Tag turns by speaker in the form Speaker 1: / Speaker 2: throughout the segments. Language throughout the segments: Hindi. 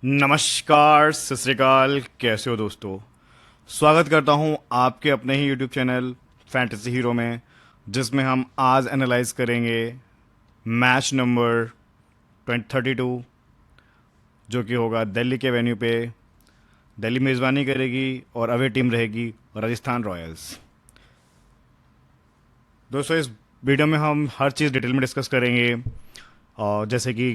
Speaker 1: नमस्कार, सत श्री अकाल, कैसे हो दोस्तों। स्वागत करता हूं आपके अपने ही यूट्यूब चैनल फैंटेसी हीरो में, जिसमें हम आज एनालाइज करेंगे मैच नंबर 2032, जो कि होगा दिल्ली के वेन्यू पे। दिल्ली मेज़बानी करेगी और अवे टीम रहेगी राजस्थान रॉयल्स। दोस्तों, इस वीडियो में हम हर चीज़ डिटेल में डिस्कस करेंगे, और जैसे कि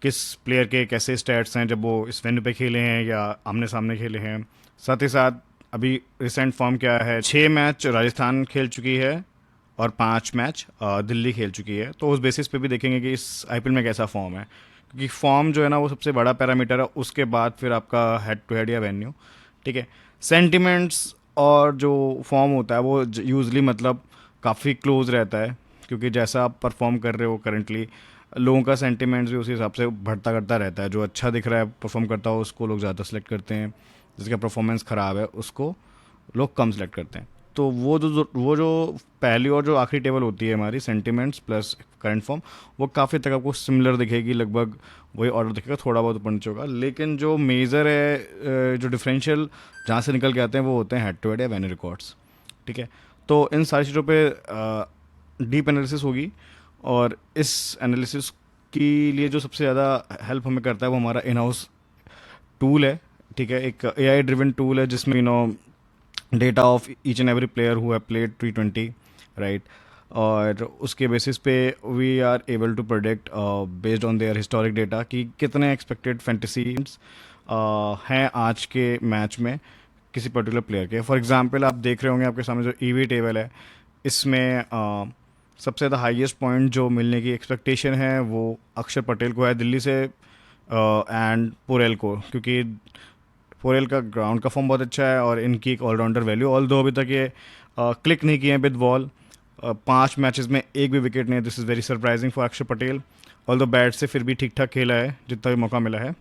Speaker 1: किस प्लेयर के कैसे स्टैट्स हैं जब वो इस वेन्यू पे खेले हैं या आमने सामने खेले हैं। साथ ही साथ अभी रिसेंट फॉर्म क्या है। 6 मैच राजस्थान खेल चुकी है और 5 मैच दिल्ली खेल चुकी है, तो उस बेसिस पे भी देखेंगे कि इस आईपीएल में कैसा फॉर्म है, क्योंकि फॉर्म जो है ना वो सबसे बड़ा पैरामीटर है। उसके बाद फिर आपका हेड टू हेड या वेन्यू, ठीक है। सेंटिमेंट्स और जो फॉर्म होता है वो यूजली मतलब काफ़ी क्लोज रहता है, क्योंकि जैसा आप परफॉर्म कर रहे हो करंटली, लोगों का सेंटिमेंट्स भी उसी हिसाब से बढ़ता करता रहता है। जो अच्छा दिख रहा है परफॉर्म करता हो उसको लोग ज़्यादा सेलेक्ट करते हैं, जिसका परफॉर्मेंस ख़राब है उसको लोग कम सेलेक्ट करते हैं। तो वो जो पहली और जो आखिरी टेबल होती है हमारी, सेंटिमेंट्स प्लस करंट फॉर्म, वो काफ़ी तक आपको सिमिलर दिखेगी, लगभग वही ऑर्डर दिखेगा, थोड़ा बहुत ऊपर नीचे होगा। लेकिन जो मेजर है, जो डिफरेंशियल जहाँ से निकल के आते हैं वो होते हैं हेड टू हेड या वेन्यू रिकॉर्ड्स, ठीक है। तो इन सारी चीज़ों पे डीप एनालिसिस होगी, और इस एनालिसिस के लिए जो सबसे ज़्यादा हेल्प हमें करता है वो हमारा इन हाउस टूल है, ठीक है। एक एआई ड्रिवन टूल है जिसमें data of each and every player who have played T20, right. और उसके बेसिस पे we are able to predict based on their historic data कि कितने एक्सपेक्टेड फैंटेसीज हैं आज के मैच में किसी पर्टिकुलर प्लेयर के। फॉर एग्जांपल, आप देख रहे होंगे आपके सामने जो ईवी टेबल है, इसमें सबसे ज़्यादा हाईएस्ट पॉइंट जो मिलने की एक्सपेक्टेशन है वो अक्षर पटेल को है दिल्ली से, एंड पुरेल को, क्योंकि पुरेल का ग्राउंड का फॉर्म बहुत अच्छा है और इनकी एक ऑलराउंडर वैल्यू, ऑल दो अभी तक ये क्लिक नहीं किए हैं विद बॉल। 5 मैचेस में एक भी विकेट नहीं है, this is very surprising for अक्षर पटेल। ऑल दो बैट से फिर भी ठीक ठाक खेला है जितना भी मौका मिला है,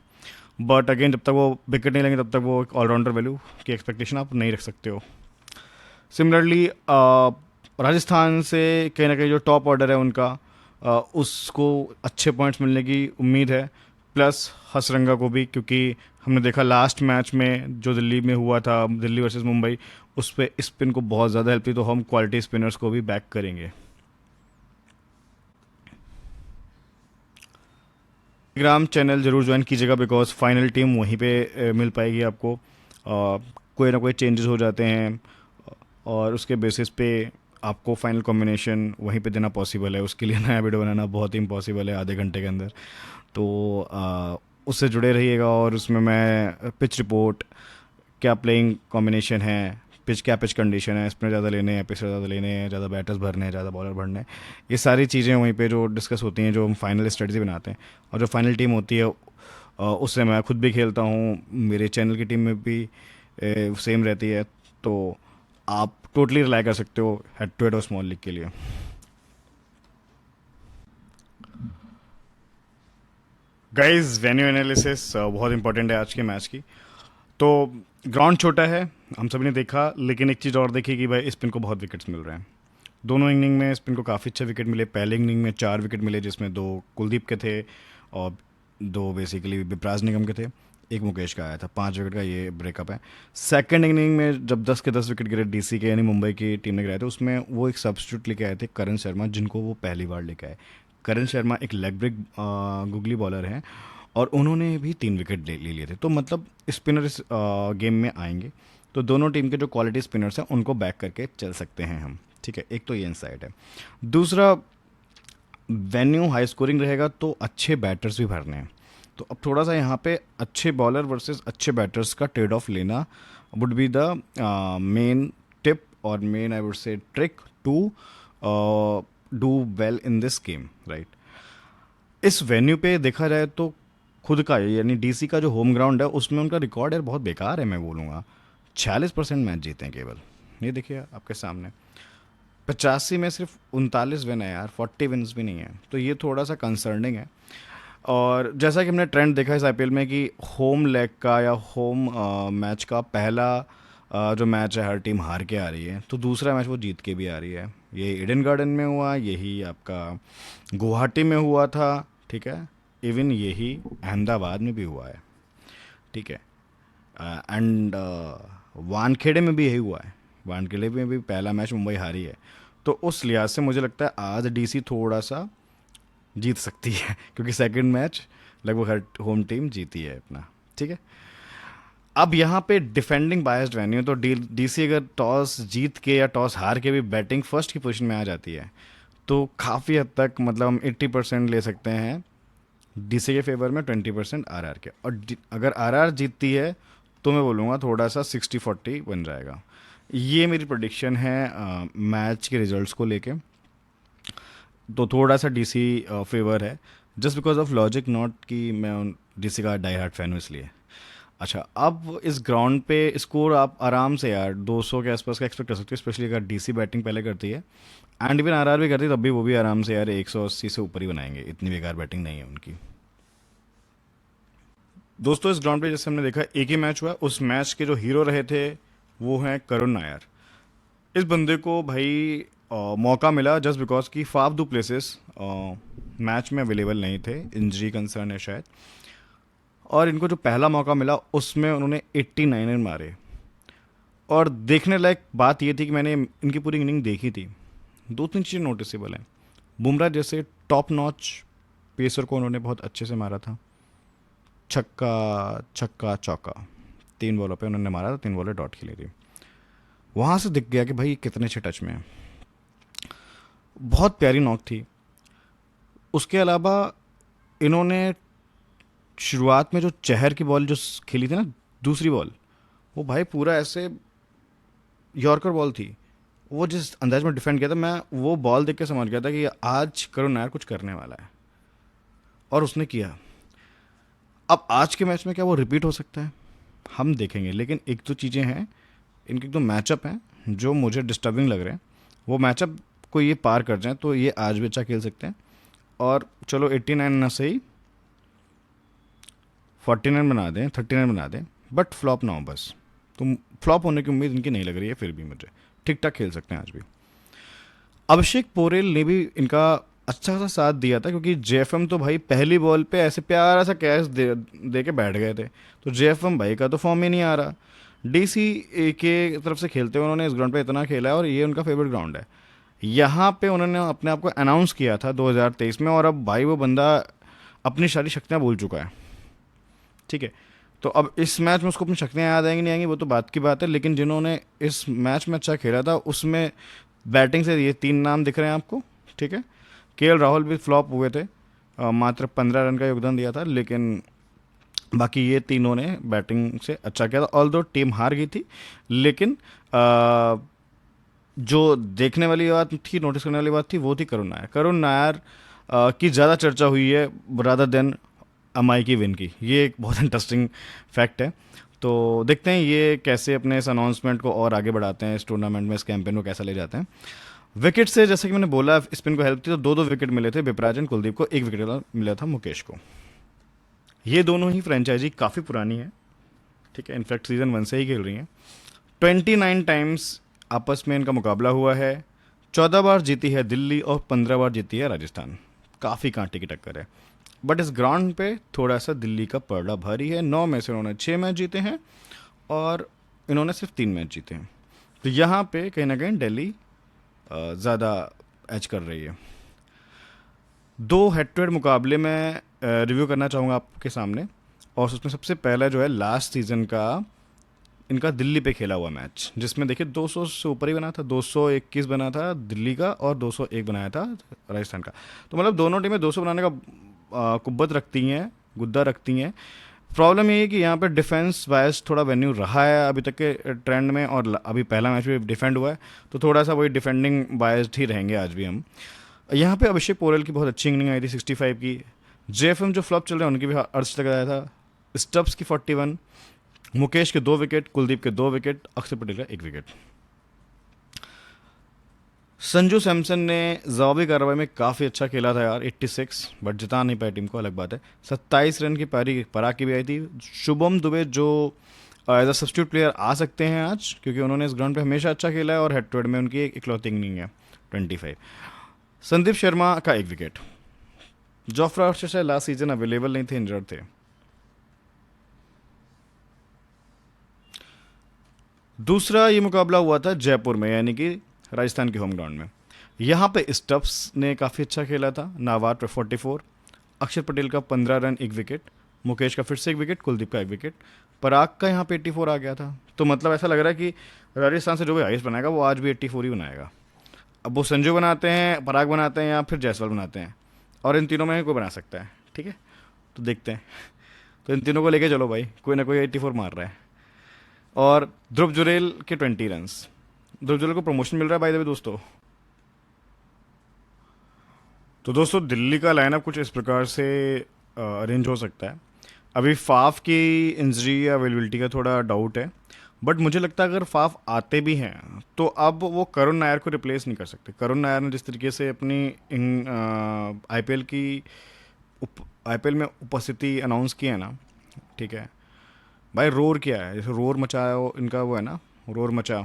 Speaker 1: बट अगेन जब तक वो विकेट नहीं लेंगे तब तक वो एक ऑलराउंडर वैल्यू की एक्सपेक्टेशन आप नहीं रख सकते हो। सिमिलरली राजस्थान से कहीं ना कहीं जो टॉप ऑर्डर है उनका, उसको अच्छे पॉइंट्स मिलने की उम्मीद है, प्लस हसरंगा को भी, क्योंकि हमने देखा लास्ट मैच में जो दिल्ली में हुआ था, दिल्ली वर्सेस मुंबई, उस पर स्पिन को बहुत ज़्यादा हेल्प थी, तो हम क्वालिटी स्पिनर्स को भी बैक करेंगे। टेलीग्राम चैनल ज़रूर ज्वाइन कीजिएगा, बिकॉज फाइनल टीम वहीं पे मिल पाएगी आपको। कोई ना कोई चेंजेस हो जाते हैं और उसके बेसिस पे आपको फाइनल कॉम्बिनेशन वहीं पे देना पॉसिबल है। उसके लिए नया वीडियो बनाना बहुत ही इम्पॉसिबल है आधे घंटे के अंदर। तो उससे जुड़े रहिएगा, और उसमें मैं पिच रिपोर्ट, क्या प्लेइंग कॉम्बिनेशन है, पिच क्या पिच कंडीशन है, स्पिनर ज़्यादा लेने हैं, पिचर ज़्यादा लेने हैं, ज़्यादा बैटर्स भरने हैं, ज़्यादा बॉलर भरने हैं, ये सारी चीज़ें वहीं पे जो डिस्कस होती हैं, जो हम फाइनल स्ट्रेटजी बनाते हैं। और जो फाइनल टीम होती है उससे मैं खुद भी खेलता हूँ, मेरे चैनल की टीम में भी सेम रहती है। तो आप टोटली रिलाई कर सकते हो हेड टू हेड और स्मॉल लीग के लिए। गाइस, वेन्यू एनालिसिस बहुत इंपॉर्टेंट है आज के मैच की। तो ग्राउंड छोटा है, हम सभी ने देखा, लेकिन एक चीज़ और देखी कि भाई स्पिन को बहुत विकेट्स मिल रहे हैं। दोनों इनिंग में स्पिन को काफ़ी अच्छे विकेट मिले। पहले इनिंग में 4 विकेट मिले, जिसमें 2 कुलदीप के थे और 2 बेसिकली विपराज निगम के थे, एक मुकेश का आया था। 5 विकेट का ये ब्रेकअप है। सेकंड इनिंग में जब 10 के 10 विकेट गिरे डीसी के, यानी मुंबई की टीम ने गिराए थे, उसमें वो एक सब्स्टिट्यूट लेके आए थे, करण शर्मा, जिनको वो पहली बार लेके आए। करण शर्मा एक लेग ब्रेक गुगली बॉलर हैं, और उन्होंने भी 3 विकेट ले लिए थे। तो मतलब स्पिनर इस गेम में आएंगे, तो दोनों टीम के जो क्वालिटी स्पिनर्स हैं उनको बैक करके चल सकते हैं हम, ठीक है। एक तो ये इनसाइट है। दूसरा, वेन्यू हाई स्कोरिंग रहेगा तो अच्छे बैटर्स भी भरने हैं। तो अब थोड़ा सा यहाँ पे अच्छे बॉलर वर्सेस अच्छे बैटर्स का ट्रेड ऑफ लेना would be the main tip, और main I would say trick to do well in this game, right. इस वेन्यू पे देखा जाए तो खुद का, यानी डीसी का जो होम ग्राउंड है, उसमें उनका रिकॉर्ड यार बहुत बेकार है, मैं बोलूँगा। 46% मैच जीते हैं केवल, ये देखिए आपके सामने। 85 में सिर्फ 39 विन है यार, 40 विन्स भी नहीं है, तो ये थोड़ा सा कंसर्निंग है। और जैसा कि हमने ट्रेंड देखा इस आईपीएल में कि होम लेग का या होम मैच का पहला जो मैच है हर टीम हार के आ रही है, तो दूसरा मैच वो जीत के भी आ रही है। ये ईडन गार्डन में हुआ, यही आपका गुवाहाटी में हुआ था, ठीक है, इवन यही अहमदाबाद में भी हुआ है। ठीक है। एंड वानखेड़े में भी यही हुआ है, वानखेड़े में भी पहला मैच मुंबई हारी है। तो उस लिहाज से मुझे लगता है आज डीसी थोड़ा सा जीत सकती है क्योंकि सेकंड मैच लगभग हर होम टीम जीती है अपना। ठीक है। अब यहाँ पे डिफेंडिंग बायस्ड वेन्यू तो डीसी अगर टॉस जीत के या टॉस हार के भी बैटिंग फर्स्ट की पोजीशन में आ जाती है तो काफ़ी हद तक मतलब हम 80% ले सकते हैं डीसी के फेवर में, 20% आरआर के। और अगर आरआर जीतती है तो मैं बोलूँगा थोड़ा सा 60-40 बन जाएगा। ये मेरी प्रोडिक्शन है मैच के रिजल्ट्स को लेके। तो थोड़ा सा डीसी फेवर है just because of logic, not कि मैं डीसी का डाई हार्ट फैन हूँ इसलिए। अच्छा, अब इस ग्राउंड पे स्कोर आप आराम से यार 200 के आसपास का एक्सपेक्ट कर सकते हो, स्पेशली अगर डीसी बैटिंग पहले करती है एंड इवन आरआर भी करती है, तब भी वो भी आराम से यार 180 से ऊपर ही बनाएंगे, इतनी बेकार बैटिंग नहीं है उनकी। दोस्तों इस ग्राउंड पे जैसे हमने देखा एक ही मैच हुआ, उस मैच के जो हीरो रहे थे वो हैं करुण नायर। इस बंदे को भाई मौका मिला जस्ट बिकॉज कि फाफ दू प्लेसेस मैच में अवेलेबल नहीं थे, इंजरी कंसर्न है शायद। और इनको जो पहला मौका मिला उसमें उन्होंने 89 रन मारे। और देखने लायक बात ये थी कि मैंने इनकी पूरी इनिंग देखी थी, दो तीन चीज़ें नोटिसेबल हैं। बुमराह जैसे टॉप नॉच पेसर को उन्होंने बहुत अच्छे से मारा था, छक्का छक्का चौका 3 बॉलों पे उन्होंने मारा था, 3 बॉलें डॉट खेली थी। वहाँ से दिख गया कि भाई कितने अच्छे टच में है, बहुत प्यारी नॉक थी। उसके अलावा इन्होंने शुरुआत में जो चहर की बॉल जो खेली थी ना, दूसरी बॉल, वो भाई पूरा ऐसे यॉर्कर बॉल थी। वो जिस अंदाज में डिफेंड किया था, मैं वो बॉल देख के समझ गया था कि आज करुण नायर कुछ करने वाला है, और उसने किया। अब आज के मैच में क्या वो रिपीट हो सकता है, हम देखेंगे। लेकिन एक दो चीज़ें हैं, इनके एक दो मैचअप हैं जो मुझे डिस्टर्बिंग लग रहे हैं। वो मैचअप को ये पार कर जाएं तो ये आज भी अच्छा खेल सकते हैं। और चलो 89 ना सही 49 बना दें, 39 बना दें, बट फ्लॉप ना हो बस। तो फ्लॉप होने की उम्मीद इनकी नहीं लग रही है, फिर भी मुझे ठीक ठाक खेल सकते हैं आज भी। अभिषेक पोरेल ने भी इनका अच्छा सा साथ दिया था, क्योंकि जेएफएम तो भाई पहली बॉल पे ऐसे प्यारा सा कैच दे के बैठ गए थे। तो जेएफएम भाई का तो फॉर्म ही नहीं आ रहा। डीसी के तरफ से खेलते हुए उन्होंने इस ग्राउंड पे इतना खेला है और ये उनका फेवरेट ग्राउंड है। यहाँ पे उन्होंने अपने आप को अनाउंस किया था 2023 में, और अब भाई वो बंदा अपनी सारी शक्तियाँ भूल चुका है। ठीक है। तो अब इस मैच में उसको अपनी शक्तियाँ याद आएंगी नहीं आएंगी वो तो बात की बात है, लेकिन जिन्होंने इस मैच में अच्छा खेला था उसमें बैटिंग से ये 3 नाम दिख रहे हैं आपको। ठीक है। केएल राहुल भी फ्लॉप हुए थे, मात्र 15 रन का योगदान दिया था, लेकिन बाकी ये तीनों ने बैटिंग से अच्छा किया था। ऑल दो टीम हार गई थी, लेकिन जो देखने वाली बात थी, नोटिस करने वाली बात थी, वो थी करुण नायर। करुण नायर की ज़्यादा चर्चा हुई है रादर देन अमाई की विन की। ये एक बहुत इंटरेस्टिंग फैक्ट है। तो देखते हैं ये कैसे अपने इस अनाउंसमेंट को और आगे बढ़ाते हैं, इस टूर्नामेंट में इस कैंपेन को कैसा ले जाते हैं। विकेट से जैसे कि मैंने बोला स्पिन को हेल्प थी, तो दो दो विकेट मिले थे विपराज एंड कुलदीप को, एक विकेट मिला था मुकेश को। ये दोनों ही फ्रेंचाइजी काफ़ी पुरानी है। ठीक है। इनफैक्ट सीजन 1 से ही खेल रही हैं। 29 टाइम्स आपस में इनका मुकाबला हुआ है। 14 बार जीती है दिल्ली और 15 बार जीती है राजस्थान। काफ़ी कांटे की टक्कर है। बट इस ग्राउंड पे थोड़ा सा दिल्ली का पलड़ा भारी है। 9 में से उन्होंने 6 मैच जीते हैं और इन्होंने सिर्फ 3 मैच जीते हैं। तो यहाँ पे कहीं ना कहीं दिल्ली ज़्यादा एज कर रही है। दो हेड टू हेड मुकाबले में रिव्यू करना चाहूँगा आपके सामने, और उसमें सबसे पहला जो है लास्ट सीज़न का इनका दिल्ली पे खेला हुआ मैच, जिसमें देखिए 200 से ऊपर ही बना था, 221 बना था दिल्ली का और 201 बनाया था राजस्थान का। तो मतलब दोनों टीमें 200 बनाने का कुब्बत रखती हैं, गुद्दा रखती हैं। प्रॉब्लम ये है कि यहाँ पे डिफेंस बायस थोड़ा वेन्यू रहा है अभी तक के ट्रेंड में, और अभी पहला मैच भी डिफेंड हुआ है, तो थोड़ा सा वही डिफेंडिंग बायस्ड ही रहेंगे आज भी हम। यहाँ पे अभिषेक पोरेल की बहुत अच्छी इनिंग आई थी 65 की। जेएफएम जो फ्लॉप चल रहे हैं उनकी भी अर्थ लगाया था। स्टब्स की 41, मुकेश के 2 विकेट, कुलदीप के 2 विकेट, अक्षर पटेल का 1 विकेट। संजू सैमसन ने जवाबी कार्रवाई में काफ़ी अच्छा खेला था यार 86, बट जिता नहीं पाई टीम को, अलग बात है। 27 रन की पारी पराग की भी आई थी। शुभम दुबे जो एज अ सब्स्टिट्यूट प्लेयर आ सकते हैं आज, क्योंकि उन्होंने इस ग्राउंड पे हमेशा अच्छा खेला है और हेड टू हेड में उनकी एक इकलौती इनिंग है 25। संदीप शर्मा का 1 wicket. Jofra Archer last season available नहीं थे, इंजर्ड थे। दूसरा ये मुकाबला हुआ था जयपुर में, यानी कि राजस्थान के होम ग्राउंड में। यहाँ पे स्टफ्स ने काफ़ी अच्छा खेला था। नाबाद पे 44, अक्षर पटेल का 15 रन 1 विकेट, मुकेश का फिर से 1 विकेट, कुलदीप का 1 विकेट, पराग का यहाँ पे 84 आ गया था। तो मतलब ऐसा लग रहा है कि राजस्थान से जो भी हाईएस्ट बनाएगा वो आज भी 84 ही बनाएगा। अब वो संजू बनाते हैं, पराग बनाते हैं, या फिर जायसवाल बनाते हैं, और इन तीनों में कोई बना सकता है। ठीक है, तो देखते हैं। तो इन तीनों को लेके चलो भाई, कोई ना कोई 84 मार रहा है। और ध्रुव जुरेल के 20 रन्स। ध्रुव जुरेल को प्रमोशन मिल रहा है बाय द वे दोस्तों। तो दोस्तों दिल्ली का लाइनअप कुछ इस प्रकार से अरेंज हो सकता है। अभी फाफ की इंजरी या अवेलेबिलिटी का थोड़ा डाउट है, बट मुझे लगता है अगर फाफ आते भी हैं तो अब वो करुण नायर को रिप्लेस नहीं कर सकते। करुण नायर ने जिस तरीके से अपनी आईपीएल की आईपीएल में उपस्थिति अनाउंस की है ना, ठीक है भाई, रोर किया है, जैसे रोर मचाया हो इनका, वो है ना रोर मचा,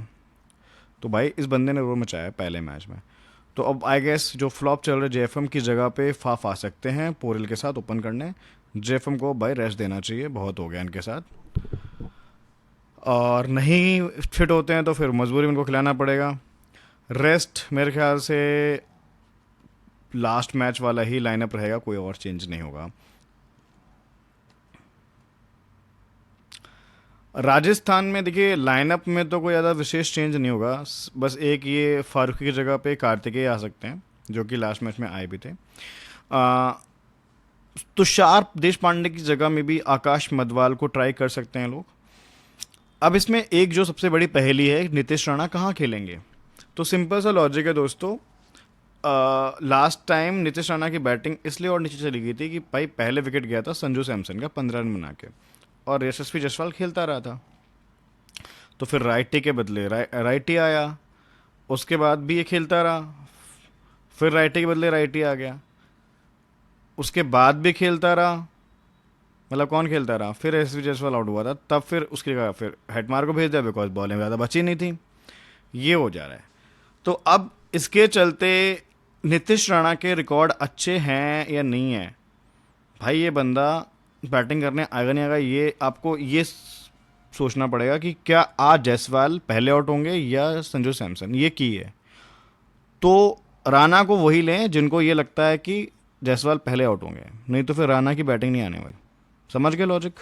Speaker 1: तो भाई इस बंदे ने रोर मचाया है पहले मैच में। तो अब आई गेस जो फ्लॉप चल रहे जेएफएम की जगह पे फाफ आ सकते हैं पोरेल के साथ ओपन करने। जेएफएम को भाई रेस्ट देना चाहिए, बहुत हो गया इनके साथ। और नहीं फिट होते हैं तो फिर मजबूरी में उनको खिलाना पड़ेगा। रेस्ट मेरे ख्याल से लास्ट मैच वाला ही लाइनअप रहेगा, कोई और चेंज नहीं होगा। राजस्थान में देखिए लाइनअप में तो कोई ज़्यादा विशेष चेंज नहीं होगा, बस एक ये फारूकी की जगह पे कार्तिकेय आ सकते हैं, जो कि लास्ट मैच में आए भी थे। तुषार देश पांडे की जगह में भी आकाश मदवाल को ट्राई कर सकते हैं लोग। अब इसमें एक जो सबसे बड़ी पहेली है, नीतीश राणा कहाँ खेलेंगे। तो सिंपल सा लॉजिक है दोस्तों। लास्ट टाइम नीतीश राणा की बैटिंग इसलिए और नीचे चली गई थी कि भाई पहले विकेट गया था संजू सैमसन का 15 रन बना के, और यशस्वी जायसवाल खेलता रहा था। तो फिर राइटी के बदले राइटी आया, उसके बाद भी ये खेलता रहा, फिर राइटी के बदले राइटी आ गया, उसके बाद भी खेलता रहा, मतलब कौन खेलता रहा, फिर यशस्वी जायसवाल आउट हुआ था, तब फिर उसके बाद फिर हेटमार को भेज दिया बिकॉज बॉलें ज़्यादा बची नहीं थी। ये हो जा रहा है। तो अब इसके चलते नीतीश राणा के रिकॉर्ड अच्छे हैं या नहीं है, भाई ये बंदा बैटिंग करने आएगा नहीं आएगा, ये आपको ये सोचना पड़ेगा कि क्या आज जायसवाल पहले आउट होंगे या संजू सैमसन, ये की है। तो राणा को वही लें जिनको ये लगता है कि जायसवाल पहले आउट होंगे, नहीं तो फिर राणा की बैटिंग नहीं आने वाली। समझ गए लॉजिक।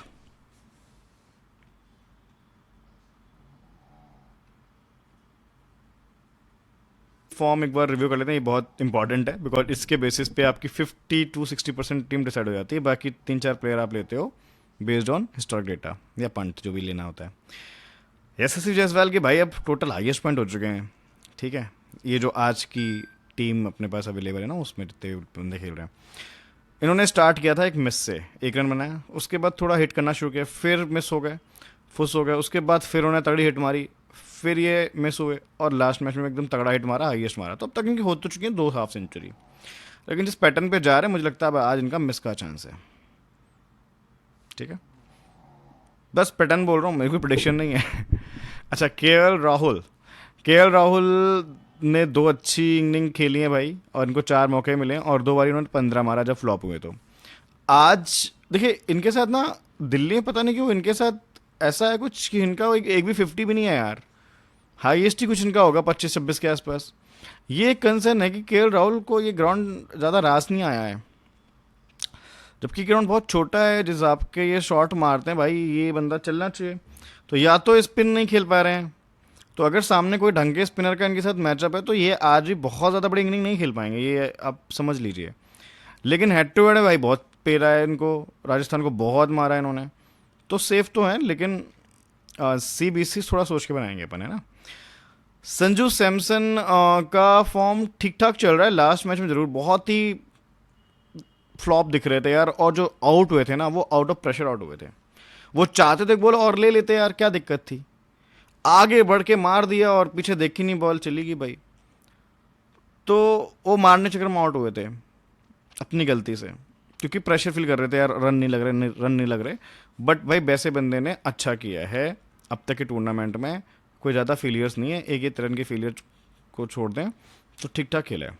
Speaker 1: फॉर्म एक बार रिव्यू कर लेते हैं, ये बहुत इंपॉर्टेंट है बिकॉज इसके बेसिस पे आपकी 50 to 60% टीम डिसाइड हो जाती है। बाकी 3-4 प्लेयर आप लेते हो बेस्ड ऑन हिस्टोरिक डेटा या पंट जो भी लेना होता है। यशस्वी जायसवाल के भाई अब टोटल हाईएस्ट पॉइंट हो चुके हैं। ठीक है, ये जो आज की टीम अपने पास अवेलेबल है ना, उसमें जितने बंदे खेल रहे हैं, इन्होंने स्टार्ट किया था एक मिस से, 1 रन बनाया, उसके बाद थोड़ा हिट करना शुरू किया, फिर मिस हो गए, फुस हो गए, उसके बाद फिर उन्होंने तगड़ी हिट मारी, फिर ये मिस हुए, और लास्ट मैच में एकदम तगड़ा हिट मारा, हाईएस्ट मारा। तो अब तक इनकी हो तो चुकी है 2 हाफ सेंचुरी, लेकिन जिस पैटर्न पे जा रहे हैं मुझे लगता है अब आज इनका मिस का चांस है। ठीक है, बस पैटर्न बोल रहा हूँ, मेरी कोई प्रोडिक्शन नहीं है। अच्छा, के एल राहुल ने 2 अच्छी इनिंग खेली हैं भाई, और इनको 4 मौके मिले हैं, और 2 बारी उन्होंने 15 मारा जब फ्लॉप हुए। तो आज देखिए इनके साथ ना, दिल्ली में पता नहीं क्यों इनके साथ ऐसा है कुछ कि इनका एक भी 50 भी नहीं है यार, हाईएस्ट ही कुछ इनका होगा 25-26 के आसपास। ये कंसर्न है कि के एल राहुल को ये ग्राउंड ज़्यादा रास नहीं आया है, जबकि ग्राउंड बहुत छोटा है, जिस आपके ये शॉट मारते हैं भाई, ये बंदा चलना चाहिए। तो या तो स्पिन नहीं खेल पा रहे हैं, तो अगर सामने कोई ढंग के स्पिनर का इनके साथ मैचअप है तो ये आज भी बहुत ज़्यादा बड़ी इनिंग नहीं खेल पाएंगे, ये आप समझ लीजिए। लेकिन हेड टू हेड है भाई, बहुत पेरा है इनको, राजस्थान को बहुत मारा है इन्होंने, तो सेफ तो है, लेकिन CBC थोड़ा सोच के बनाएंगे अपन, है ना। संजू सैमसन का फॉर्म ठीक ठाक चल रहा है, लास्ट मैच में ज़रूर बहुत ही फ्लॉप दिख रहे थे यार, और जो आउट हुए थे ना वो आउट ऑफ प्रेशर आउट हुए थे। वो चाहते थे बॉल और ले लेते यार, क्या दिक्कत थी, आगे बढ़ के मार दिया और पीछे देखी नहीं, बॉल चली गई भाई। तो वो मारने चक्कर में आउट हुए थे अपनी गलती से, क्योंकि प्रेशर फील कर रहे थे यार, रन नहीं लग रहे। बट भाई वैसे बंदे ने अच्छा किया है अब तक के टूर्नामेंट में, कोई ज़्यादा फेलियर्स नहीं है, एक ये तरह के फेलियर को छोड़ दें तो ठीक ठाक खेला है।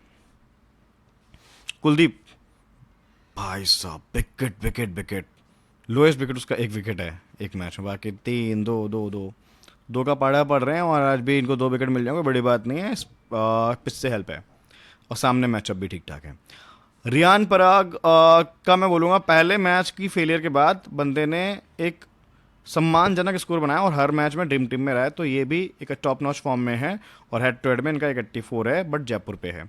Speaker 1: कुलदीप भाई साहब, wicket wicket wicket, lowest wicket उसका 1 विकेट है एक मैच में, बाकी 3 2 2 2 दो का पाड़ा पड़ रहे हैं और आज भी इनको 2 विकेट मिल जाएंगे, बड़ी बात नहीं है, पिच से हेल्प है और सामने मैचअप भी ठीक ठाक है। रियान पराग का मैं बोलूँगा पहले मैच की फेलियर के बाद बंदे ने एक सम्मानजनक स्कोर बनाया और हर मैच में ड्रीम टीम में रहा है, तो ये भी एक टॉप नॉच फॉर्म में है और हेड टू हेड में इनका 84 है, बट जयपुर पे है।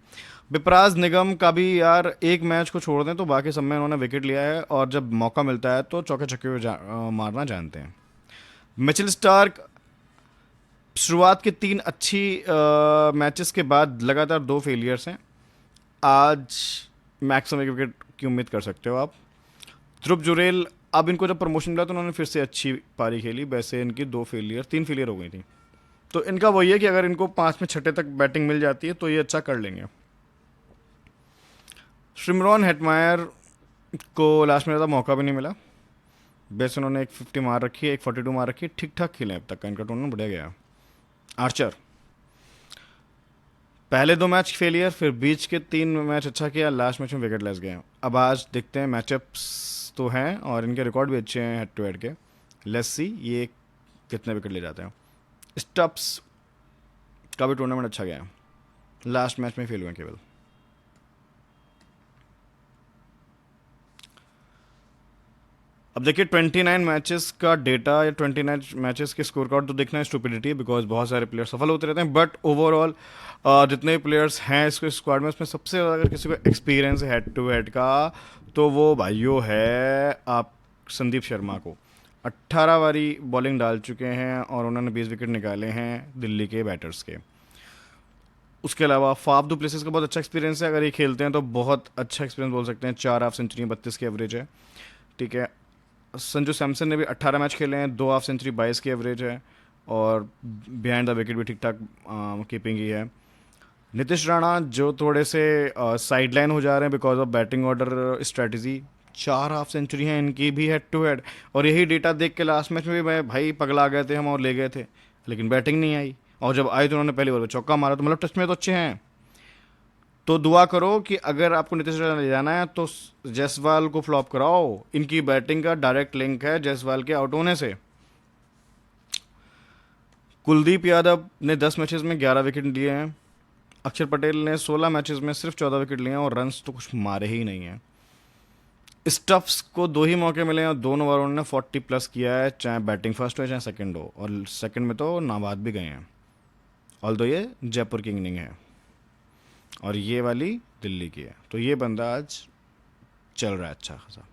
Speaker 1: विपराज निगम का भी यार एक मैच को छोड़ दें तो बाकी सब में उन्होंने विकेट लिया है और जब मौका मिलता है तो चौके छक्के मारना जानते हैं। मिचेल स्टार्क शुरुआत के 3 अच्छी मैचेस के बाद लगातार 2 फेलियर्स हैं। आज मैक्सिमम 1 विकेट की उम्मीद कर सकते हो आप। ध्रुव जुरेल, अब इनको जब प्रमोशन मिला तो उन्होंने फिर से अच्छी पारी खेली, वैसे इनकी 3 फेलियर हो गई थी, तो इनका वही है कि अगर इनको 5 में छठे तक बैटिंग मिल जाती है तो ये अच्छा कर लेंगे। शिमरॉन हेटमायर को लास्ट में ज़्यादा मौका भी नहीं मिला, वैसे उन्होंने एक 50 मार रखी है, एक 42 मार रखी है, ठीक ठाक खेले अब तक का इनका टूर्नामेंट बढ़िया गया। आर्चर पहले 2 मैच फेलियर, फिर बीच के 3 मैच अच्छा किया, लास्ट मैच में विकेट लेस गए। अब आज देखते हैं, मैचअप्स तो हैं और इनके रिकॉर्ड भी अच्छे हैं हेड टू हेड के। लेट्स सी ये कितने विकेट ले जाते हैं। स्टप्स का भी टूर्नामेंट अच्छा गया, लास्ट मैच में फेल हुए केवल। अब देखिए 29 मैचेस का डेटा या 29 मैचेस के स्कोर कार्ड तो देखना है स्टूपिडिटी है, बिकॉज बहुत सारे प्लेयर सफल होते रहते हैं, बट ओवरऑल जितने प्लेयर्स हैं इसके स्क्वाड में उसमें सबसे ज़्यादा अगर किसी को एक्सपीरियंस है हेड टू हेड का तो वो भाइयों है आप संदीप शर्मा को। 18 बारी बॉलिंग डाल चुके हैं और उन्होंने 20 विकेट निकाले हैं दिल्ली के बैटर्स के। उसके अलावा फाफ डू प्लेसेस का बहुत अच्छा एक्सपीरियंस है, अगर ये खेलते हैं तो बहुत अच्छा एक्सपीरियंस बोल सकते हैं। 4 हाफ सेंचुरी 32 की एवरेज है, ठीक है। संजू सैमसन ने भी 18 मैच खेले हैं, 2 हाफ सेंचुरी 22 की एवरेज है और बिहाइंड द विकेट भी ठीक ठाक कीपिंग ही है। नीतीश राणा जो थोड़े से साइडलाइन हो जा रहे हैं because of batting order strategy, 4 half century हैं इनकी भी हेड टू हेड, और यही डेटा देख के लास्ट मैच में भी मैं भाई पगला गए थे हम और ले गए थे, लेकिन बैटिंग नहीं आई और जब आई तो उन्होंने पहली ओवर में चौका मारा, तो मतलब टेस्ट में तो अच्छे हैं। तो दुआ करो कि अगर आपको नीतीश राणा ले जाना है तो जायसवाल को फ्लॉप कराओ, इनकी बैटिंग का डायरेक्ट लिंक है जायसवाल के आउट होने से। कुलदीप यादव ने 10 मैचेस में 11 विकेट लिए हैं, अक्षर पटेल ने 16 मैचेस में सिर्फ 14 विकेट लिए हैं और रन्स तो कुछ मारे ही नहीं हैं। स्टफ्स को 2 ही मौके मिले हैं और दोनों ओवर उन्होंने 40 प्लस किया है, चाहे बैटिंग फर्स्ट हो चाहे सेकंड हो, और सेकंड में तो नाबाद भी गए हैं। ऑल्दो ये जयपुर की इनिंग है और ये वाली दिल्ली की है, तो ये बंदा आज चल रहा है अच्छा खासा।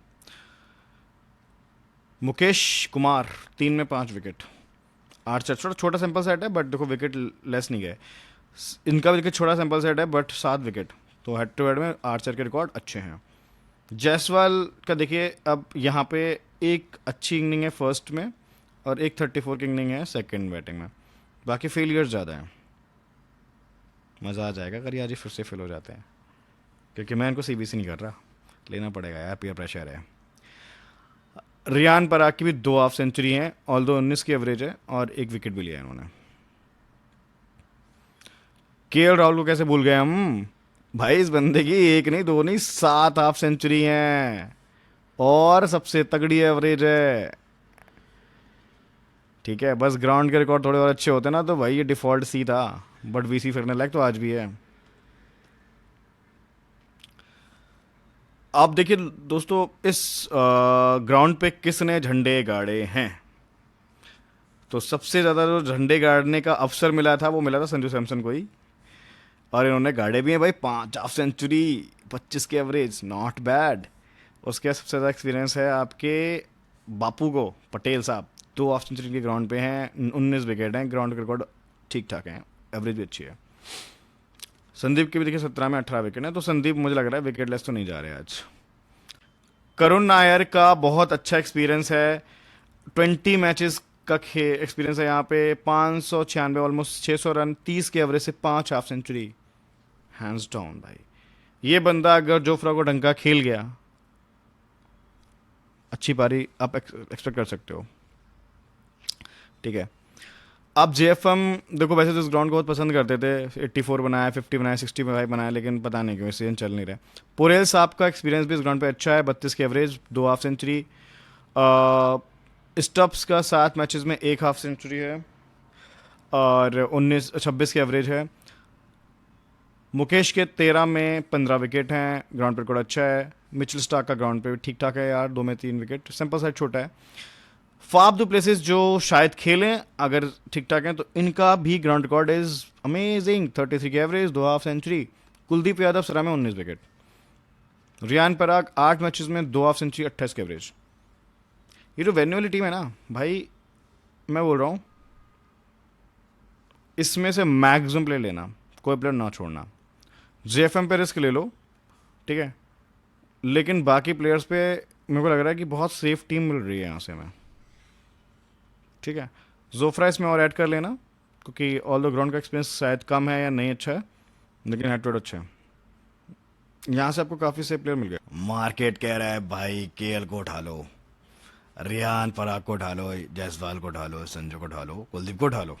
Speaker 1: मुकेश कुमार 3 में 5 विकेट। आर्चर छोटा सैंपल सेट है बट देखो विकेट लेस नहीं गए, इनका विकेट छोटा सैंपल सेट है बट 7 विकेट, तो हेड टू हेड में आर्चर के रिकॉर्ड अच्छे हैं। जायसवाल का देखिए अब यहाँ पे एक अच्छी इनिंग है फर्स्ट में और एक 34 की इनिंग है सेकंड बैटिंग में, बाकी फेलियर्स ज़्यादा हैं। मज़ा आ जाएगा अगर आज ये फिर से फेल हो जाते हैं, क्योंकि मैं इनको सीबीसी नहीं कर रहा, लेना पड़ेगा यार, पीयर प्रेशर है। रियान पराग की भी 2 हाफ सेंचुरी हैं, ऑल्दो 19 की एवरेज है और 1 विकेट भी लिया है इन्होंने। केएल राहुल को कैसे भूल गए हम भाई, इस बंदे की 1 नहीं 2 नहीं 7 हाफ सेंचुरी हैं और सबसे तगड़ी एवरेज है, ठीक है। बस ग्राउंड के रिकॉर्ड थोड़े और अच्छे होते ना तो भाई ये डिफॉल्ट सी था, बट वीसी फिरने लायक तो आज भी है। आप देखिए दोस्तों इस ग्राउंड पे किसने झंडे गाड़े हैं, तो सबसे ज़्यादा जो झंडे गाड़ने का अवसर मिला था वो मिला था संजू सैमसन को ही, और इन्होंने गाड़े भी हैं भाई। 5 हाफ सेंचुरी 25 की एवरेज, नॉट बैड। उसके बाद सबसे ज़्यादा एक्सपीरियंस है आपके बापू को, पटेल साहब, 2 हाफ सेंचुरी के ग्राउंड पे हैं, 19 विकेट हैं, ग्राउंड के रिकॉर्ड ठीक ठाक हैं, एवरेज भी अच्छी है। संदीप के भी देखिए 17 में 18 विकेट हैं, तो संदीप मुझे लग रहा है विकेट लेस तो नहीं जा रहे आज। करुण नायर का बहुत अच्छा एक्सपीरियंस है, 20 मैचेस का एक्सपीरियंस है यहाँ पे, 596 ऑलमोस्ट 600 रन, 30 के एवरेज से 5 हाफ सेंचुरी, हैंड्स डाउन भाई। ये बंदा अगर जोफ्रा को ढंग का खेल गया, अच्छी पारी आप एक्सपेक्ट कर सकते हो, ठीक है। अब जेएफएम देखो वैसे तो इस ग्राउंड को बहुत पसंद करते थे, 84 बनाया, 50 बनाया, 65 बनाया, लेकिन पता नहीं क्यों इस सीजन चल नहीं रहा। पुरेल साहब का एक्सपीरियंस भी इस ग्राउंड पे अच्छा है, 32 की एवरेज, 2 हाफ सेंचुरी। स्टप्स का 7 मैचेस में 1 हाफ सेंचुरी है। और 19-26 की एवरेज है। मुकेश के 13 में 15 विकेट हैं, ग्राउंड पे रिकॉर्ड अच्छा है। मिचेल स्टार्क का ग्राउंड पे ठीक ठाक है यार, 2 में 3 विकेट, सिंपल साइड छोटा है। फाफ डू प्लेसेस जो शायद खेलें अगर ठीक ठाक हैं, तो इनका भी ग्राउंड रिकॉर्ड इज अमेजिंग, 33 की average, 2 half century. Kuldeep Yadav 17 में 19 विकेट। रियान पराग 8 मैचेस में 2 हाफ सेंचुरी, 28 की एवरेज। ये जो वेन्यू वाली टीम है ना भाई, मैं बोल रहा हूँ इसमें से मैक्सिमम प्लेयर लेना, कोई प्लेयर ना छोड़ना। जेएफएम पे रिस्क ले लो, ठीक है, लेकिन बाकी प्लेयर्स पे मेरे को लग रहा है कि बहुत सेफ टीम मिल रही है यहाँ से हमें, ठीक है। जोफ्रा इसमें और ऐड कर लेना, क्योंकि ऑल द ग्राउंड का एक्सपीरियंस शायद कम है या नहीं अच्छा है, लेकिन हेड टू हेड अच्छा है। यहाँ से आपको काफ़ी सेफ प्लेयर मिल गए।
Speaker 2: मार्केट कह रहा है भाई केएल को उठा लो, रियान पराग को उठा लो, जायसवाल को उठा लो, संजू को उठा लो, कुलदीप को उठा लो।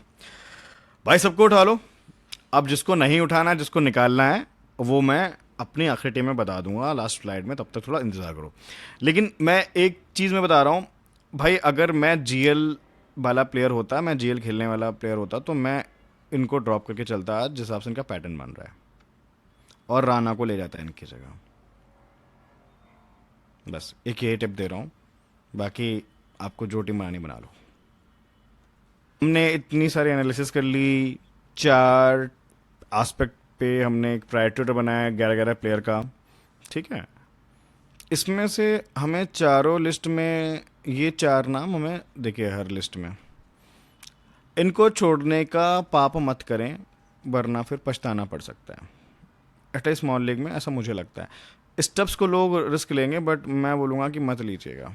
Speaker 1: भाई सबको उठा लो। अब जिसको नहीं उठाना है, जिसको निकालना है, वो मैं अपनी आखिरी टीम में बता दूंगा लास्ट स्लाइड में, तब तक थोड़ा इंतज़ार करो। लेकिन मैं एक चीज़ में बता रहा हूँ भाई, अगर मैं जीएल वाला प्लेयर होता, मैं जीएल खेलने वाला प्लेयर होता, तो मैं इनको ड्रॉप करके चलता आज जिस हिसाब से इनका पैटर्न बन रहा है, और राणा को ले जाता है इनकी जगह। बस एक ये टिप दे रहा हूँ, बाकी आपको जो टीम बनानी बना लो। हमने इतनी सारी एनालिसिस कर ली, 4 एस्पेक्ट पे हमने एक प्रायोरिटी बनाया 11-11 प्लेयर का, ठीक है। इसमें से हमें चारों लिस्ट में ये 4 नाम हमें देखिए, हर लिस्ट में इनको छोड़ने का पाप मत करें, वरना फिर पछताना पड़ सकता है। एट ए स्मॉल लीग में ऐसा मुझे लगता है। स्टब्स को लोग रिस्क लेंगे, बट मैं बोलूँगा कि मत लीजिएगा,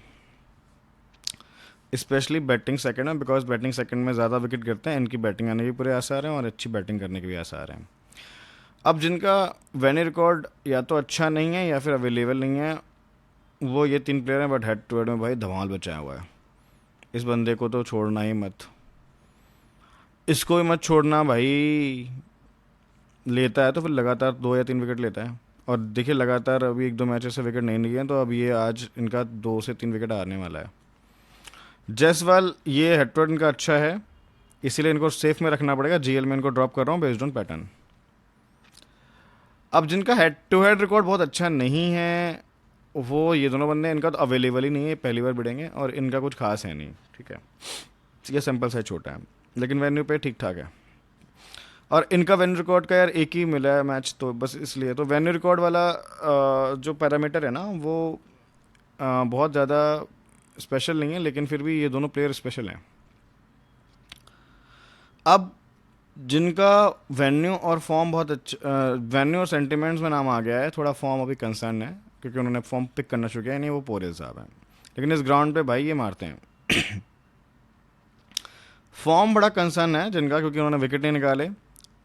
Speaker 1: स्पेशली बैटिंग सेकंड में, बिकॉज बैटिंग सेकंड में ज़्यादा विकेट गिरते हैं, इनकी बैटिंग आने के पूरे आसार हैं और अच्छी बैटिंग करने के भी आसार हैं। अब जिनका वेन्यू रिकॉर्ड या तो अच्छा नहीं है या फिर अवेलेबल नहीं है, वो ये 3 प्लेयर हैं, बट हेड टू हेड में भाई धमाल बचाया हुआ है। इस बंदे को तो छोड़ना ही मत, इसको भी मत छोड़ना भाई। लेता है तो फिर लगातार 2 या 3 विकेट लेता है, और देखिए लगातार अभी 1-2 मैचेस से विकेट नहीं लिए हैं, तो अब ये आज इनका 2 से 3 विकेट आने वाला है। जायसवाल ये हेड टू हेड इनका अच्छा है, इसीलिए इनको सेफ में रखना पड़ेगा। जीएल में इनको ड्रॉप कर रहा हूँ बेस्ड ऑन पैटर्न। अब जिनका हेड टू हेड रिकॉर्ड बहुत अच्छा नहीं है, वो ये दोनों बंदे, इनका तो अवेलेबल ही नहीं है, पहली बार बिड़ेंगे, और इनका कुछ खास है नहीं, ठीक है। ये सैंपल साइज छोटा है, लेकिन वेन्यू पे ठीक ठाक है, और इनका वेन्यू रिकॉर्ड का यार एक ही मिला है मैच, तो बस इसलिए तो वेन्यू रिकॉर्ड वाला जो पैरामीटर है ना, वो बहुत ज़्यादा स्पेशल नहीं है, लेकिन फिर भी ये दोनों प्लेयर स्पेशल हैं। अब जिनका वेन्यू और फॉर्म बहुत अच्छा, वेन्यू और सेंटिमेंट्स में नाम आ गया है, थोड़ा फॉर्म अभी कंसर्न है, क्योंकि उन्होंने फॉर्म पिक करना शुरू किया, नहीं वो पोरेल साहब हैं, लेकिन इस ग्राउंड पे भाई ये मारते हैं। फॉर्म बड़ा कंसर्न है जिनका, क्योंकि उन्होंने विकेट नहीं निकाले,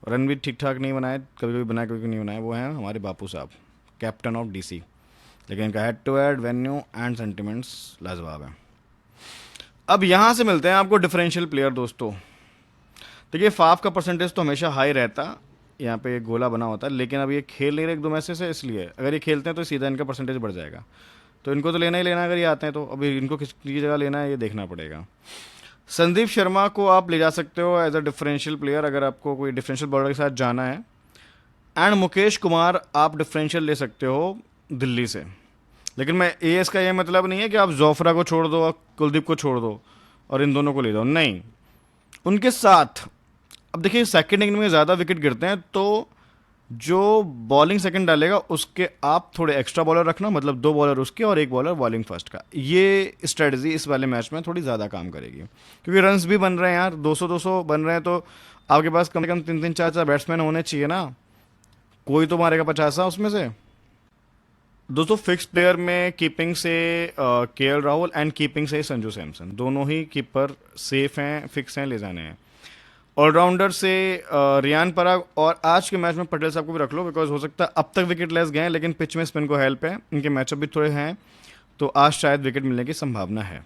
Speaker 1: रन भी ठीक ठाक नहीं बनाए, कभी कभी बनाए कभी नहीं बनाए, वो हैं हमारे बापू साहब, कैप्टन ऑफ डीसी। लेकिन इनका head to head, venue and sentiments लाजवाब है। अब यहाँ से मिलते हैं आपको डिफरेंशियल प्लेयर दोस्तों। देखिए फाफ का परसेंटेज तो हमेशा हाई रहता, यहाँ पे एक गोला बना होता है, लेकिन अब ये खेल नहीं रहे 1-2 मैचेस से, इसलिए अगर ये खेलते हैं तो सीधा इनका परसेंटेज बढ़ जाएगा, तो इनको तो लेना ही लेना है। अगर ये आते हैं तो अभी इनको किसकी जगह लेना है ये देखना पड़ेगा। संदीप शर्मा को आप ले जा सकते हो एज अ डिफरेंशियल प्लेयर, अगर आपको कोई डिफरेंशियल बॉलर के साथ जाना है। एंड मुकेश कुमार आप डिफरेंशियल ले सकते हो दिल्ली से, लेकिन मैं एएस का ये मतलब नहीं है कि आप जोफ्रा को छोड़ दो, कुलदीप को छोड़ दो और इन दोनों को ले जाओ, नहीं, उनके साथ। अब देखिए सेकंड इनिंग में ज़्यादा विकेट गिरते हैं, तो जो बॉलिंग सेकंड डालेगा उसके आप थोड़े एक्स्ट्रा बॉलर रखना, मतलब 2 बॉलर उसके और 1 बॉलर बॉलिंग फर्स्ट का। ये स्ट्रेटजी इस वाले मैच में थोड़ी ज़्यादा काम करेगी, क्योंकि रन्स भी बन रहे हैं यार, 200-200 बन रहे हैं, तो आपके पास कम से कम 3-3 4-4 बैट्समैन होने चाहिए ना, कोई तो मारेगा 50 उसमें से। दोस्तों फिक्स प्लेयर में कीपिंग से केएल राहुल एंड कीपिंग से संजू सैमसन, दोनों ही कीपर सेफ हैं, फिक्स हैं, ले जाने हैं। ऑलराउंडर से रियान पराग, और आज के मैच में पटेल साहब को भी रख लो, बिकॉज हो सकता है अब तक विकेट लेस गए हैं, लेकिन पिच में स्पिन को हेल्प है, इनके मैचअप भी थोड़े हैं, तो आज शायद विकेट मिलने की संभावना है।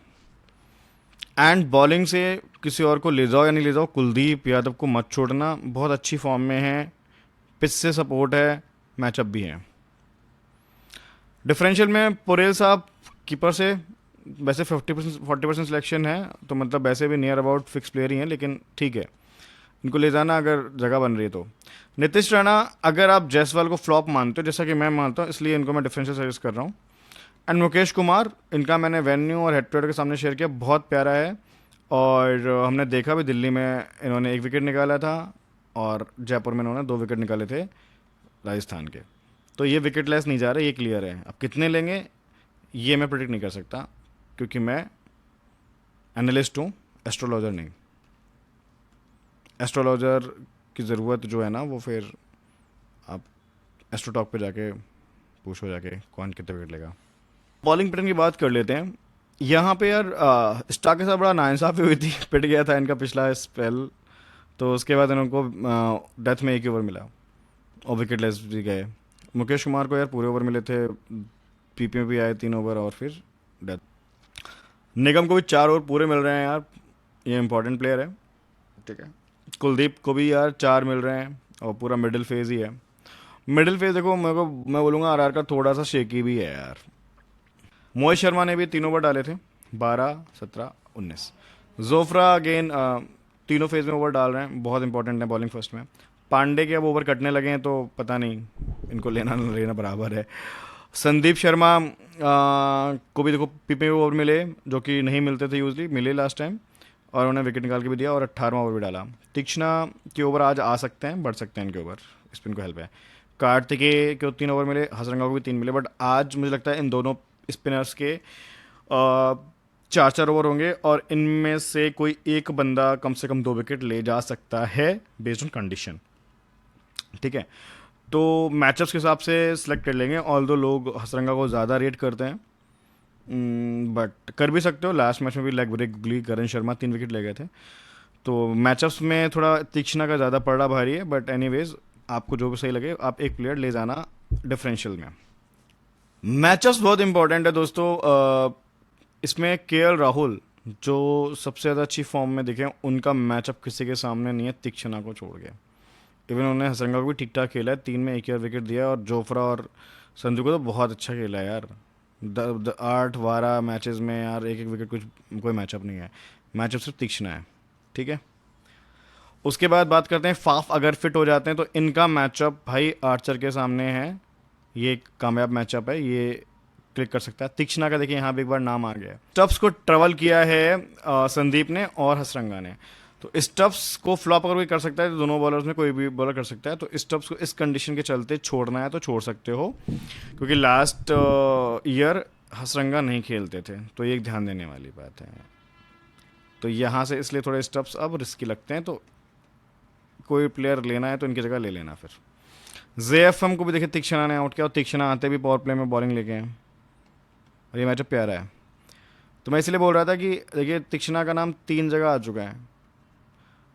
Speaker 1: एंड बॉलिंग से किसी और को ले जाओ या नहीं ले जाओ, कुलदीप यादव को मत छोड़ना, बहुत अच्छी फॉर्म में है, पिच से सपोर्ट है, मैचअप भी है। डिफरेंशियल में पोरेल साहब कीपर से, वैसे 40% सिलेक्शन है, तो मतलब वैसे भी नियर अबाउट फिक्स प्लेयर ही हैं, लेकिन ठीक है, इनको ले जाना अगर जगह बन रही है तो। नीतीश राणा अगर आप जायसवाल को फ्लॉप मानते हो, जैसा कि मैं मानता हूँ, इसलिए इनको मैं डिफरेंशियल सजेस्ट कर रहा हूँ। एंड मुकेश कुमार, इनका मैंने वेन्यू और हेड टू हेड के सामने शेयर किया, बहुत प्यारा है। और हमने देखा भी दिल्ली में इन्होंने 1 विकेट निकाला था, और जयपुर में इन्होंने 2 विकेट निकाले थे राजस्थान के। तो ये विकेट लेस नहीं जा रहे, ये क्लियर है। अब कितने लेंगे ये मैं प्रिडिक्ट नहीं कर सकता, क्योंकि मैं एनालिस्ट हूँ, एस्ट्रोलॉजर नहीं। एस्ट्रोलॉजर की ज़रूरत जो है ना, वो फिर आप एस्ट्रोटॉक पे जाके पूछो जाके कौन कितने विकेट लेगा। बॉलिंग पैटर्न की बात कर लेते हैं। यहाँ पे यार स्टार्क के साथ बड़ा नाइंसाफ़ी हुई थी, पिट गया था इनका पिछला स्पेल, तो उसके बाद इनको डेथ में 1 ही ओवर मिला और विकेट लेस भी गए। मुकेश कुमार को यार पूरे ओवर मिले थे, पीपी में भी आए 3 ओवर और फिर डेथ। निगम को भी 4 ओवर पूरे मिल रहे हैं यार, ये इंपॉर्टेंट प्लेयर है, ठीक है। कुलदीप को भी यार 4 मिल रहे हैं और पूरा मिडिल फेज ही है। मिडिल फेज देखो, मैं बोलूँगा आरआर का थोड़ा सा शेकी भी है यार। मोहित शर्मा ने भी 3 ओवर डाले थे, 12, 17, 19। जोफ्रा अगेन 3 फेज में ओवर डाल रहे हैं, बहुत इंपॉर्टेंट है बॉलिंग फर्स्ट में। पांडे के अब ओवर कटने लगे हैं, तो पता नहीं इनको लेना ना लेना बराबर है। संदीप शर्मा को भी देखो पीपे ओवर मिले, जो कि नहीं मिलते थे यूजली, मिले लास्ट टाइम, और उन्हें विकेट निकाल के भी दिया और 18वां ओवर भी डाला। तीक्ष्णा के ओवर आज आ सकते हैं, बढ़ सकते हैं इनके ओवर, स्पिन को हेल्प है। कार्तिकेय को 3 ओवर मिले, हसरंगा को भी 3 मिले, बट आज मुझे लगता है इन दोनों स्पिनर्स के 4-4 ओवर होंगे, और इनमें से कोई एक बंदा कम से कम 2 विकेट ले जा सकता है बेस्ड ऑन कंडीशन, ठीक है। तो मैचअप्स के हिसाब से सिलेक्ट कर लेंगे, ऑल दो लोग हसरंगा को ज़्यादा रेट करते हैं, बट कर भी सकते हो। लास्ट मैच में भी लेग ब्रेक गुगली, करण शर्मा 3 विकेट ले गए थे, तो मैचअप्स में थोड़ा तीक्ष्णा का ज़्यादा पड़ा भारी है, बट एनीवेज आपको जो भी सही लगे आप एक प्लेयर ले जाना डिफरेंशियल में। मैचअप्स बहुत इंपॉर्टेंट है दोस्तों। इसमें केएल राहुल जो सबसे ज़्यादा अच्छी फॉर्म में दिखे, उनका मैचअप किसी के सामने नहीं है तीक्ष्णा को छोड़ के। इवन उन्होंने हसरंगा को भी ठीक ठाक खेला है, 3 में 1 विकेट दिया, और जोफ्रा और संजू को तो बहुत अच्छा खेला है यार। 8-12 मैचेस में यार 1-1 विकेट, कुछ कोई मैचअप नहीं है। मैचअप सिर्फ तीक्ष्णा है, ठीक है। उसके बाद बात करते हैं फाफ, अगर फिट हो जाते हैं तो इनका मैचअप भाई आर्चर के सामने है, ये एक कामयाब मैचअप है, ये क्लिक कर सकता है। तीक्ष्णा का देखिए यहाँ भी एक बार नाम आ गया है। स्टब्स को ट्रबल किया है संदीप ने और हसरंगा ने, तो स्टब्स को फ्लॉप अगर कोई कर सकता है तो दोनों बॉलर्स में कोई भी बॉलर कर सकता है। तो स्टब्स को इस कंडीशन के चलते छोड़ना है तो छोड़ सकते हो, क्योंकि लास्ट ईयर हसरंगा नहीं खेलते थे, तो ये एक ध्यान देने वाली बात है। तो यहाँ से इसलिए थोड़े स्टब्स अब रिस्की लगते हैं, तो कोई प्लेयर लेना है तो इनकी जगह ले लेना। फिर जेएफएम को भी देखिए तीक्ष्णा ने आउट किया, और तीक्ष्णा आते भी पावर प्ले में बॉलिंग लेके हैं, और ये मैचअप प्यारा है। तो मैं इसलिए बोल रहा था कि देखिए तीक्ष्णा का नाम 3 जगह आ चुका है,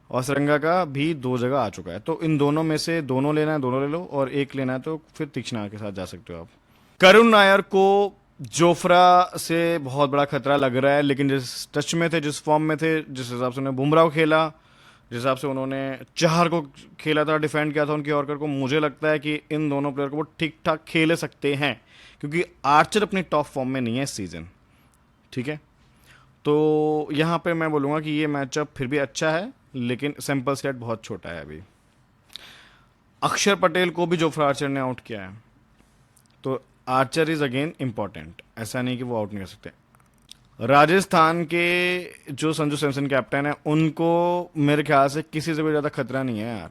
Speaker 1: और सरंगा का भी 2 जगह आ चुका है, तो इन दोनों में से दोनों लेना है दोनों ले लो, और एक लेना है तो फिर तीक्ष्णा के साथ जा सकते हो आप। करुण नायर को जोफ्रा से बहुत बड़ा खतरा लग रहा है, लेकिन जिस टच में थे, जिस फॉर्म में थे, जिस हिसाब से उन्होंने बुमराह को खेला, जिस हिसाब से उन्होंने चार को खेला था, डिफेंड किया था उनकी यॉर्कर को, मुझे लगता है कि इन दोनों प्लेयर को वो ठीक ठाक खेल सकते हैं, क्योंकि आर्चर अपनी टॉप फॉर्म में नहीं है इस सीज़न, ठीक है। तो यहाँ पे मैं बोलूँगा कि ये मैचअप फिर भी अच्छा है, लेकिन सैंपल सेट बहुत छोटा है अभी। अक्षर पटेल को भी जोफ्रा आर्चर ने आउट किया है, तो आर्चर इज अगेन इंपॉर्टेंट, ऐसा नहीं कि वो आउट नहीं कर सकते। राजस्थान के जो संजू सैमसन कैप्टन है, उनको मेरे ख्याल से किसी से कोई ज़्यादा खतरा नहीं है यार,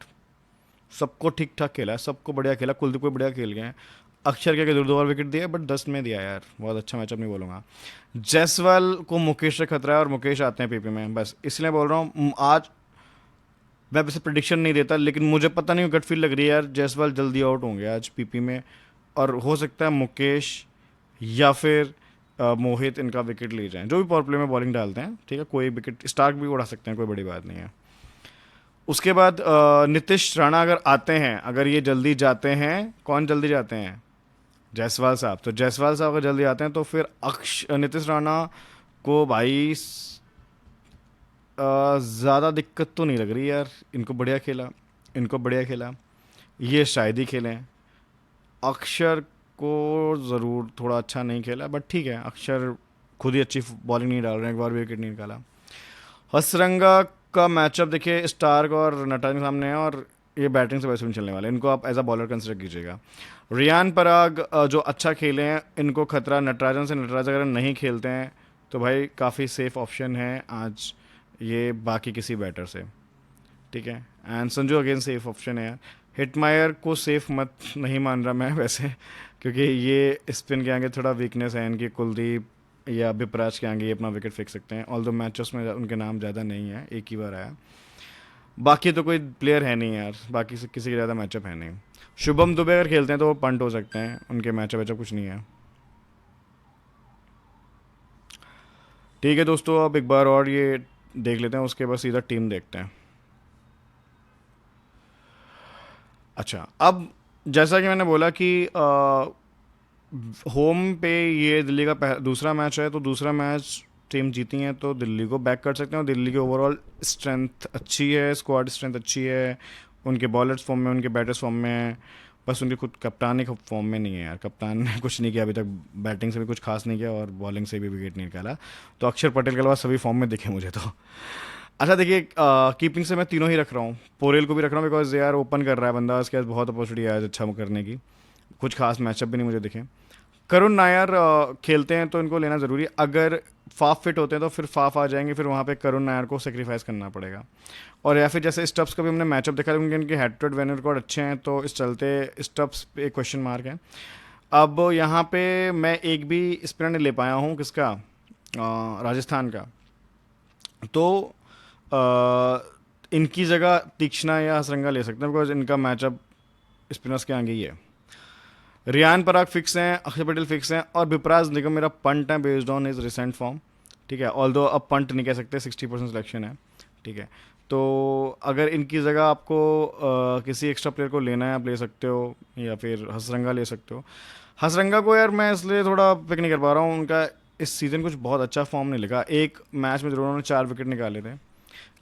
Speaker 1: सबको ठीक ठाक खेला है, सबको बढ़िया खेला, कुलदीप को बढ़िया खेल गए हैं। अक्षर के 2 विकेट दिए, बट 10 में दिया यार, बहुत अच्छा मैचअप नहीं बोलूँगा। जायसवाल को मुकेश से खतरा है, और मुकेश आते हैं पीपी में, बस इसलिए बोल रहा हूँ। आज मैं वैसे प्रिडिक्शन नहीं देता, लेकिन मुझे पता नहीं, गट फील लग रही है यार, जायसवाल जल्दी आउट होंगे आज पीपी में, और हो सकता है मुकेश या फिर मोहित इनका विकेट ले जाएं, जो भी पावर प्ले में बॉलिंग डालते हैं, ठीक है। कोई विकेट स्टार्क भी उड़ा सकते हैं, कोई बड़ी बात नहीं है। उसके बाद नीतीश राणा अगर आते हैं, अगर ये जल्दी जाते हैं, कौन जल्दी जाते हैं? जायसवाल साहब। तो जायसवाल साहब अगर जल्दी आते हैं तो फिर नीतीश राणा को भाई ज़्यादा दिक्कत तो नहीं लग रही यार, इनको बढ़िया खेला, इनको बढ़िया खेला, ये शायद ही खेलें। अक्षर को ज़रूर थोड़ा अच्छा नहीं खेला, बट ठीक है, अक्षर खुद ही अच्छी बॉलिंग नहीं डाल रहे हैं, एक बार भी विकेट नहीं निकाला। हसरंगा आपका मैचअप देखिए, स्टार्क और नटराजन के सामने है, और ये बैटिंग से वैसे भी चलने वाले हैं, इनको आप एज अ बॉलर कंसिडर कीजिएगा। रियान पराग जो अच्छा खेले हैं, इनको खतरा नटराजन से। नटराजन अगर नहीं खेलते हैं तो भाई काफ़ी सेफ ऑप्शन है आज ये बाकी किसी बैटर से, ठीक है। And Sanju again safe option है यार। हिटमायर को सेफ मत नहीं मान रहा मैं वैसे, क्योंकि ये स्पिन के आगे थोड़ा वीकनेस है इनकी। कुलदीप या बिपराज के आगे ये अपना विकेट फेंक सकते हैं, ऑल दो मैचेस में उनके नाम ज़्यादा नहीं है, एक ही बार आया। बाकी तो कोई प्लेयर है नहीं यार, बाकी से किसी के ज़्यादा मैचअप है नहीं। शुभम दुबे अगर खेलते हैं तो वो पंट हो सकते हैं, उनके मैचअप वैचअप कुछ नहीं है। ठीक है दोस्तों, अब एक बार और ये देख लेते हैं, उसके बाद सीधा टीम देखते हैं। अच्छा, अब जैसा कि मैंने बोला कि होम पे ये दिल्ली का दूसरा मैच है, तो दूसरा मैच टीम जीती है तो दिल्ली को बैक कर सकते हैं। और दिल्ली की ओवरऑल स्ट्रेंथ अच्छी है, स्क्वाड स्ट्रेंथ अच्छी है, उनके बॉलर्स फॉर्म में, उनके बैटर्स फॉर्म में। बस उनके खुद कप्तान ही फॉर्म में नहीं है यार, कप्तान ने कुछ नहीं किया अभी तक, बैटिंग से भी कुछ खास नहीं किया और बॉलिंग से भी विकेट नहीं निकाला। तो अक्षर पटेल के अलावा सभी फॉर्म में दिखे मुझे तो। अच्छा देखिए, कीपिंग से मैं तीनों ही रख रहा हूँ, पोरेल को भी रख रहा हूँ बिकॉज यार ओपन कर रहा है बंदा, उसके पास बहुत अपॉर्चुनिटी है आज अच्छा करने की। कुछ खास मैचअप भी नहीं मुझे दिखे। करुण नायर खेलते हैं तो इनको लेना ज़रूरी है। अगर फाफ फिट होते हैं तो फिर फाफ आ जाएंगे, फिर वहाँ पे करुण नायर को सेक्रीफाइस करना पड़ेगा। और या फिर जैसे स्टब्स का भी हमने मैचअप देखा, क्योंकि इनके head to head win record अच्छे हैं, तो इस चलते स्टब्स पे एक क्वेश्चन मार्क है। अब यहाँ पे मैं एक भी स्पिनर नहीं ले पाया हूँ, किसका, राजस्थान का। तो इनकी जगह तीक्ष्णा या हसरंगा ले सकते हैं, बिकॉज इनका मैचअप स्पिनर्स के आगे ही है। रियान पराग फिक्स हैं, अक्षय पटेल फिक्स हैं, और बिपराज निगम मेरा पंट है based on his recent form, ठीक है। ऑल दो अब पंट नहीं कह सकते, 60% सिलेक्शन है, ठीक है। तो अगर इनकी जगह आपको किसी एक्स्ट्रा प्लेयर को लेना है, आप ले सकते हो, या फिर हसरंगा ले सकते हो। हसरंगा को यार मैं इसलिए थोड़ा पिक नहीं कर पा रहा हूँ, उनका इस सीज़न कुछ बहुत अच्छा फॉर्म नहीं लिखा। एक मैच में जरूर उन्होंने 4 विकेट निकाले थे,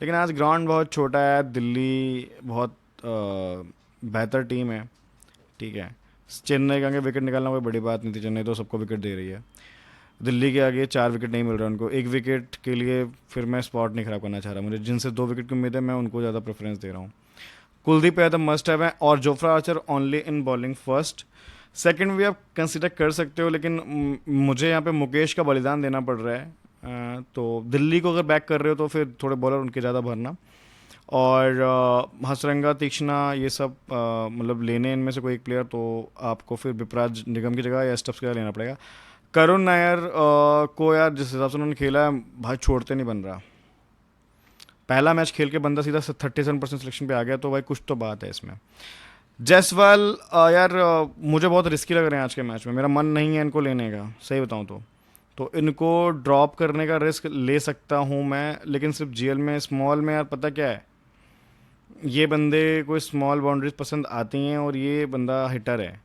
Speaker 1: लेकिन आज ग्राउंड बहुत छोटा है, दिल्ली बहुत बेहतर टीम है, ठीक है। चेन्नई के आगे विकेट निकालना कोई बड़ी बात नहीं थी, चेन्नई तो सबको विकेट दे रही है। दिल्ली के आगे 4 विकेट नहीं मिल रहा उनको, एक विकेट के लिए फिर मैं स्पॉट नहीं खराब करना चाह रहा। मुझे जिनसे 2 विकेट की उम्मीद है मैं उनको ज़्यादा प्रेफरेंस दे रहा हूँ। कुलदीप यादव मस्ट हैव है, और Jofra Archer only in bowling first. Second भी आप कंसिडर कर सकते हो, लेकिन मुझे यहाँ पे मुकेश का बलिदान देना पड़ रहा है। तो दिल्ली को अगर बैक कर रहे हो तो फिर थोड़े बॉलर उनके ज़्यादा भरना। और हसरंगा, तीक्ष्णा, ये सब मतलब लेने इनमें से कोई एक प्लेयर, तो आपको फिर विपराज निगम की जगह या स्टब्स की जगह लेना पड़ेगा। करुण नायर को यार जिस हिसाब से उन्होंने खेला है भाई, छोड़ते नहीं बन रहा। पहला मैच खेल के बंदा सीधा 37% सिलेक्शन पे आ गया, तो भाई कुछ तो बात है इसमें। जायसवाल यार मुझे बहुत रिस्की लग रहे हैं आज के मैच में, मेरा मन नहीं है इनको लेने का, सही बताऊं तो इनको ड्रॉप करने का रिस्क ले सकता हूं मैं, लेकिन सिर्फ जीएल में। स्मॉल में यार पता क्या है, ये बंदे कोई स्मॉल बाउंड्रीज पसंद आती हैं, और ये बंदा हिटर है,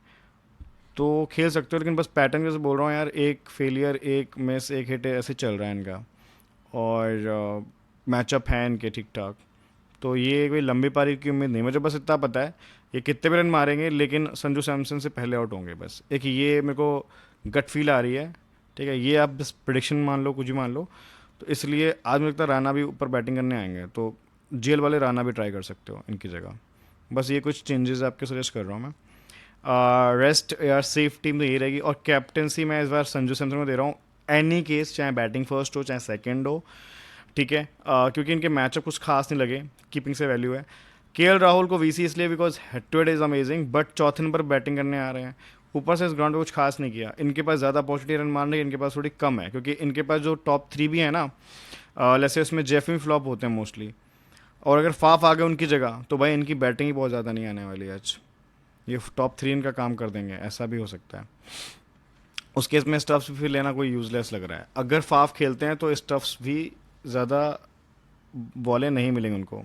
Speaker 1: तो खेल सकते हो। लेकिन बस पैटर्न जैसे बोल रहा हूँ यार, एक फेलियर, एक मिस, एक हिट, ऐसे चल रहा है इनका। और मैचअप है इनके ठीक ठाक, तो ये कोई लंबी पारी की उम्मीद नहीं। मुझे बस इतना पता है ये कितने भी रन मारेंगे, लेकिन संजू सैमसन से पहले आउट होंगे, बस एक ये मेरे को गट फील आ रही है, ठीक है। ये आप बस प्रिडिक्शन मान लो, कुछ भी मान लो। तो इसलिए आज मुझे लगता है राना भी ऊपर बैटिंग करने आएंगे, तो जेल वाले राना भी ट्राई कर सकते हो इनकी जगह। बस ये कुछ चेंजेस आपके सजेस्ट कर रहा हूँ मैं। रेस्ट यार सेफ टीम तो यही रहेगी, और कैप्टनसी मैं इस बार संजू सैमसन को दे रहा हूँ, एनी केस, चाहे बैटिंग फर्स्ट हो चाहे सेकंड हो, ठीक है। क्योंकि इनके मैचअप कुछ खास नहीं लगे, कीपिंग से वैल्यू है। केएल राहुल को वीसी इसलिए because head to head is amazing, but चौथे नंबर बैटिंग करने आ रहे हैं, ऊपर से इस ग्राउंड पे कुछ खास नहीं किया। इनके पास ज़्यादा अपॉर्चुनिटी रन मारने की, इनके पास थोड़ी कम है, क्योंकि इनके पास जो टॉप 3 भी है ना, जैसे उसमें जेफी फ्लॉप होते हैं मोस्टली, और अगर फाफ आ गए उनकी जगह तो भाई इनकी बैटिंग ही बहुत ज़्यादा नहीं आने वाली आज, ये टॉप 3 इनका काम कर देंगे, ऐसा भी हो सकता है। उस केस में स्टफ्स भी फिर लेना कोई यूजलेस लग रहा है। अगर फाफ खेलते हैं तो स्टफ्स भी ज़्यादा बॉलें नहीं मिलेंगी उनको,